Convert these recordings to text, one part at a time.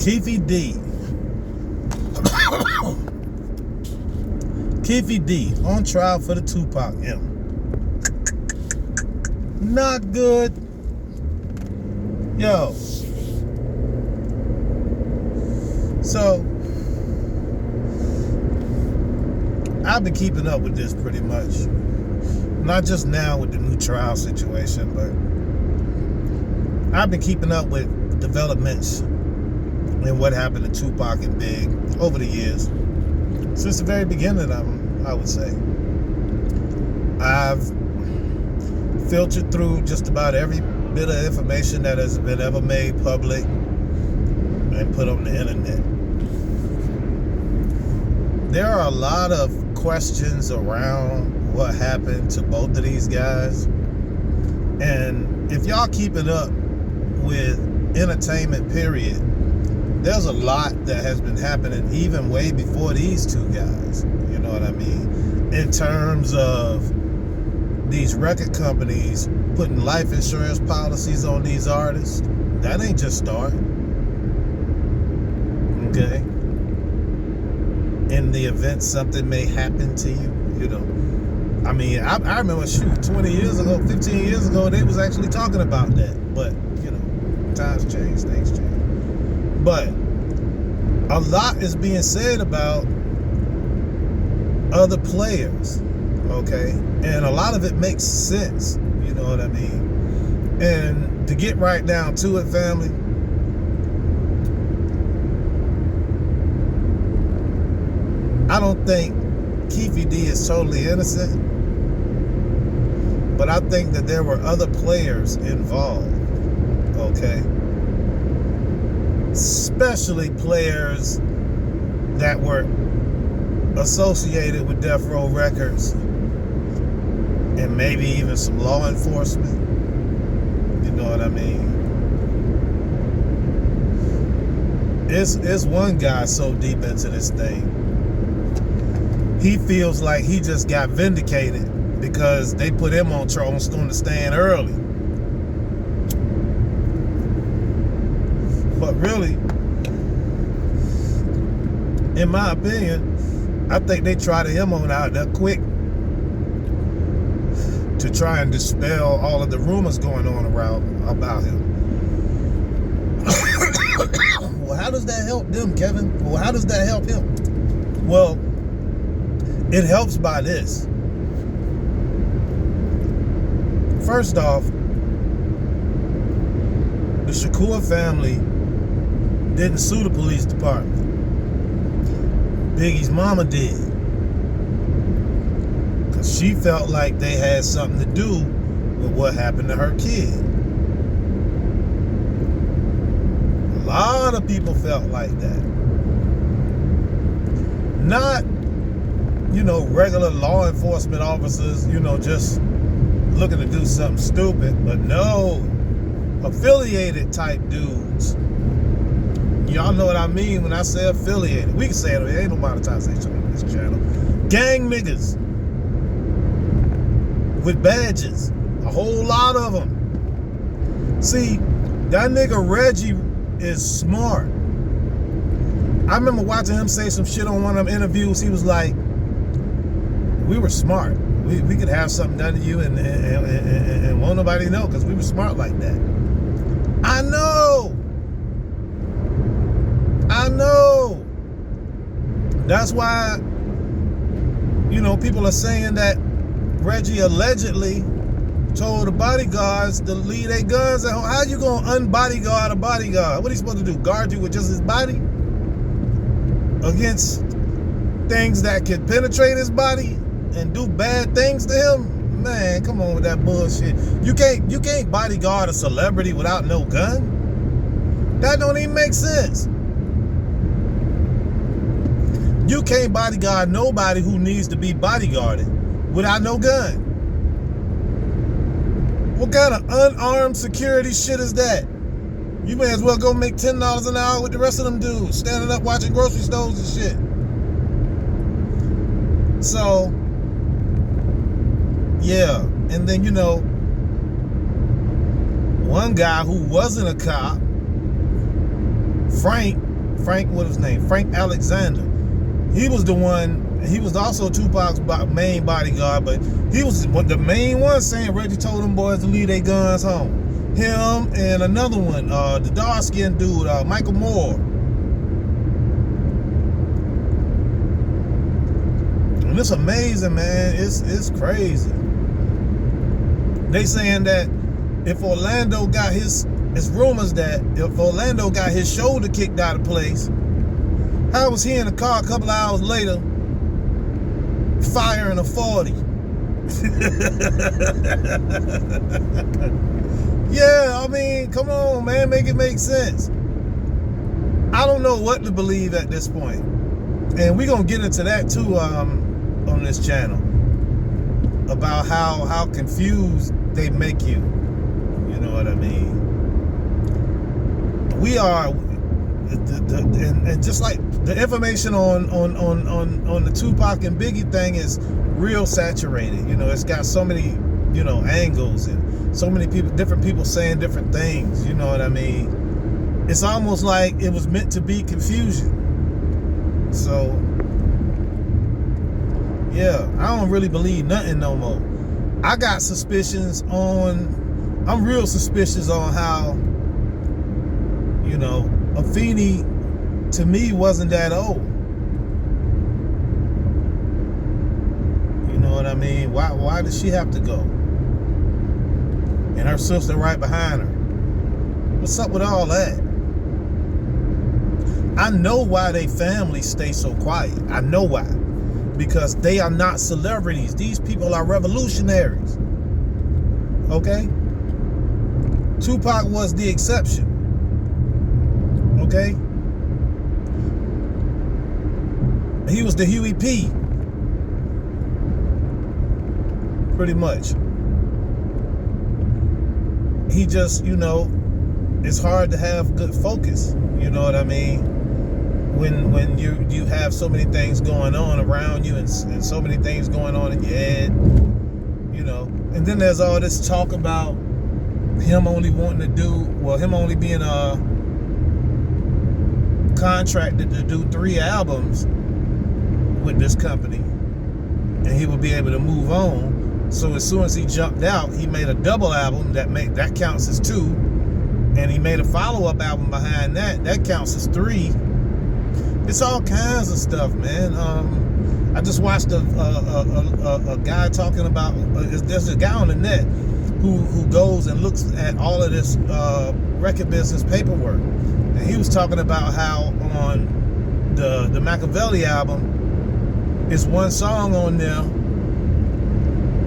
Keefe D. Keefe D on trial for the Tupac M. Not good. Yo. So, I've been keeping up with this pretty much. Not just now with the new trial situation, but I've been keeping up with developments and what happened to Tupac and Big over the years. Since the very beginning of them, I would say. I've filtered through just about every bit of information that has been ever made public and put on the internet. There are a lot of questions around what happened to both of these guys. And if y'all keeping up with entertainment, period, there's a lot that has been happening even way before these two guys. You know what I mean? In terms of these record companies putting life insurance policies on these artists, that ain't just starting. Okay? In the event something may happen to you, you know. I mean, I remember, 20 years ago, 15 years ago, they was actually talking about that. But, you know, times change, things change. But a lot is being said about other players, okay? And a lot of it makes sense, you know what I mean? And to get right down to it, family, I don't think Keefe D is totally innocent, but I think that there were other players involved, okay? Especially players that were associated with Death Row Records and maybe even some law enforcement. You know what I mean? It's one guy so deep into this thing. He feels like he just got vindicated because they put him on the stand early. But really, in my opinion, I think they tried him on out there quick to try and dispel all of the rumors going on around about him. Well, how does that help them, Kevin? Well, how does that help him? Well, it helps by this. First off, the Shakur family didn't sue the police department. Biggie's mama did. Because she felt like they had something to do with what happened to her kid. A lot of people felt like that. Not, you know, regular law enforcement officers, you know, just looking to do something stupid, but no, affiliated type dudes. Y'all know what I mean when I say affiliated. We can say it, there ain't no monetization on this channel. Gang niggas with badges, a whole lot of them. See, that nigga Reggie is smart. I remember watching him say some shit on one of them interviews. He was like, we were smart. We could have something done to you and won't nobody know because we were smart like that. I know. That's why, you know, people are saying that Reggie allegedly told the bodyguards to leave their guns at home. How you gonna unbodyguard a bodyguard? What are you supposed to do? Guard you with just his body? Against things that could penetrate his body and do bad things to him? Man, come on with that bullshit. You can't bodyguard a celebrity without no gun. That don't even make sense. You can't bodyguard nobody who needs to be bodyguarded without no gun. What kind of unarmed security shit is that? You may as well go make $10 an hour with the rest of them dudes standing up watching grocery stores and shit. So, yeah. And then, you know, one guy who wasn't a cop, Frank, Frank, what was his name? Frank Alexander. He was the one. He was also Tupac's main bodyguard, but he was the main one saying Reggie told them boys to leave their guns home. Him and another one, the dark-skinned dude, Michael Moore. And it's amazing, man. It's crazy. They saying that if Orlando got his, it's rumors that if Orlando got his shoulder kicked out of place, how was he in the car a couple hours later firing a 40? Yeah, I mean, come on, man, make it make sense. I don't know what to believe at this point. And we're going to get into that too on this channel, about how confused they make you. You know what I mean? We are, and just like the information on the Tupac and Biggie thing is real saturated. You know, it's got so many, you know, angles and so many people, different people saying different things. You know what I mean? It's almost like it was meant to be confusion. So, yeah, I don't really believe nothing no more. I got suspicions on, I'm real suspicious on how, you know, Afeni to me wasn't that old. You know what I mean? Why did she have to go? And her sister right behind her. What's up with all that? I know why they families stay so quiet. I know why. Because they are not celebrities. These people are revolutionaries. Okay? Tupac was the exception. Okay? He was the Huey P. Pretty much. He just, you know, it's hard to have good focus. You know what I mean? When you have so many things going on around you and so many things going on in your head, you know. And then there's all this talk about him only wanting to do, well, him only being contracted to do 3 albums with this company, and he would be able to move on. So as soon as he jumped out, he made a double album that counts as 2, and he made a follow-up album behind that counts as 3. It's all kinds of stuff, man. I just watched a guy talking about, there's a guy on the net who goes and looks at all of this record business paperwork, and he was talking about how on the Machiavelli album, it's one song on there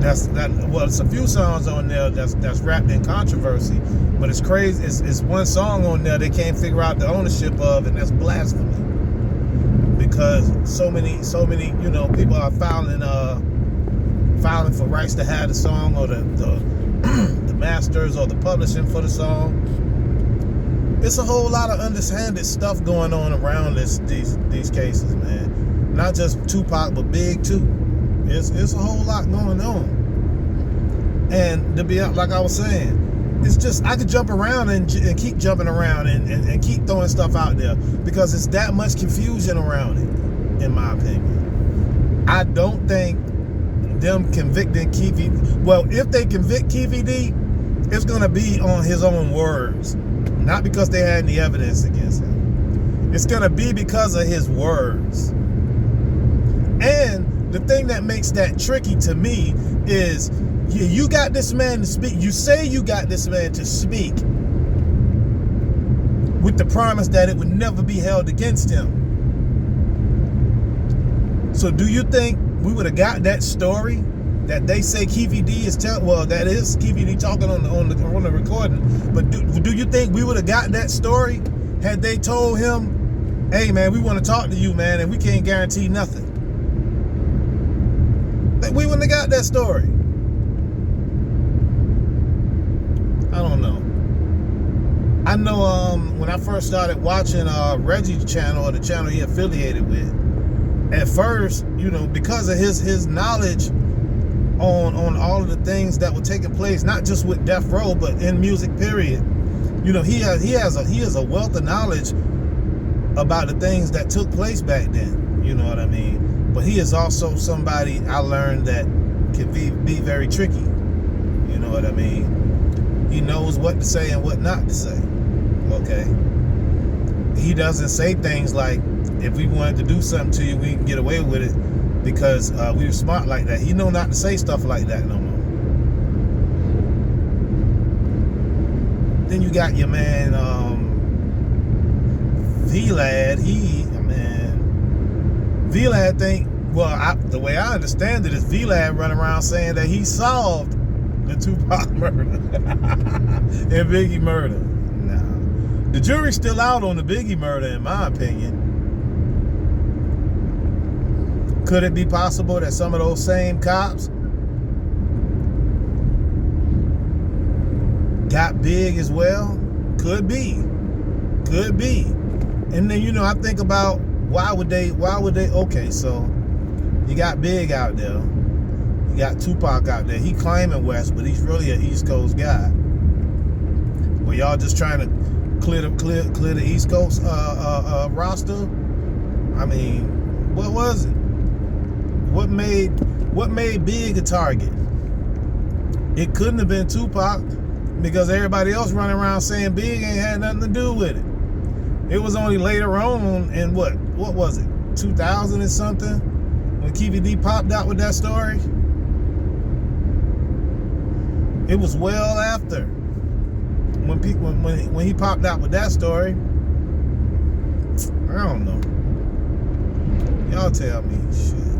well, it's a few songs on there that's wrapped in controversy, but it's crazy. It's one song on there they can't figure out the ownership of, and that's blasphemy. Because so many, you know, people are filing for rights to have the song, or the masters, or the publishing for the song. It's a whole lot of underhanded stuff going on around these cases, man. Not just Tupac, but Big too. It's a whole lot going on. And to be like I was saying, it's just, I could jump around and keep jumping around and keep throwing stuff out there, because it's that much confusion around it, in my opinion. I don't think them convicting Keefe, well, if they convict Keefe D, it's going to be on his own words, not because they had any evidence against him. It's going to be because of his words. And the thing that makes that tricky to me is, you got this man to speak. You say you got this man to speak with the promise that it would never be held against him. So do you think we would have got that story that they say Keefe D is telling? Well, that is Keefe D talking on the recording. But do you think we would have got that story had they told him, "Hey man, we want to talk to you, man, and we can't guarantee nothing"? We wouldn't have got that story. I don't know. I know when I first started watching Reggie's channel, or the channel he affiliated with, at first, you know, because of his knowledge on all of the things that were taking place, not just with Death Row, but in music period. You know, he has a wealth of knowledge about the things that took place back then. You know what I mean? But he is also somebody I learned that can be very tricky. You know what I mean? He knows what to say and what not to say. Okay? He doesn't say things like, if we wanted to do something to you, we can get away with it because we were smart like that. He know not to say stuff like that no more. Then you got your man, V-Lad. V-Lad think, well, the way I understand it is V-Lad running around saying that he solved the Tupac murder and Biggie murder. Nah. The jury's still out on the Biggie murder, in my opinion. Could it be possible that some of those same cops got big as well? Could be. And then, I think about why would they, okay, so you got Big out there. You got Tupac out there. He claiming West, but he's really an East Coast guy. Were y'all just trying to clear the East Coast roster? I mean, what was it? What made Big a target? It couldn't have been Tupac, because everybody else running around saying Big ain't had nothing to do with it. It was only later on in what was it, 2000 and something, when Keefe D popped out with that story. It was well after when he popped out with that story. I don't know. Y'all tell me shit.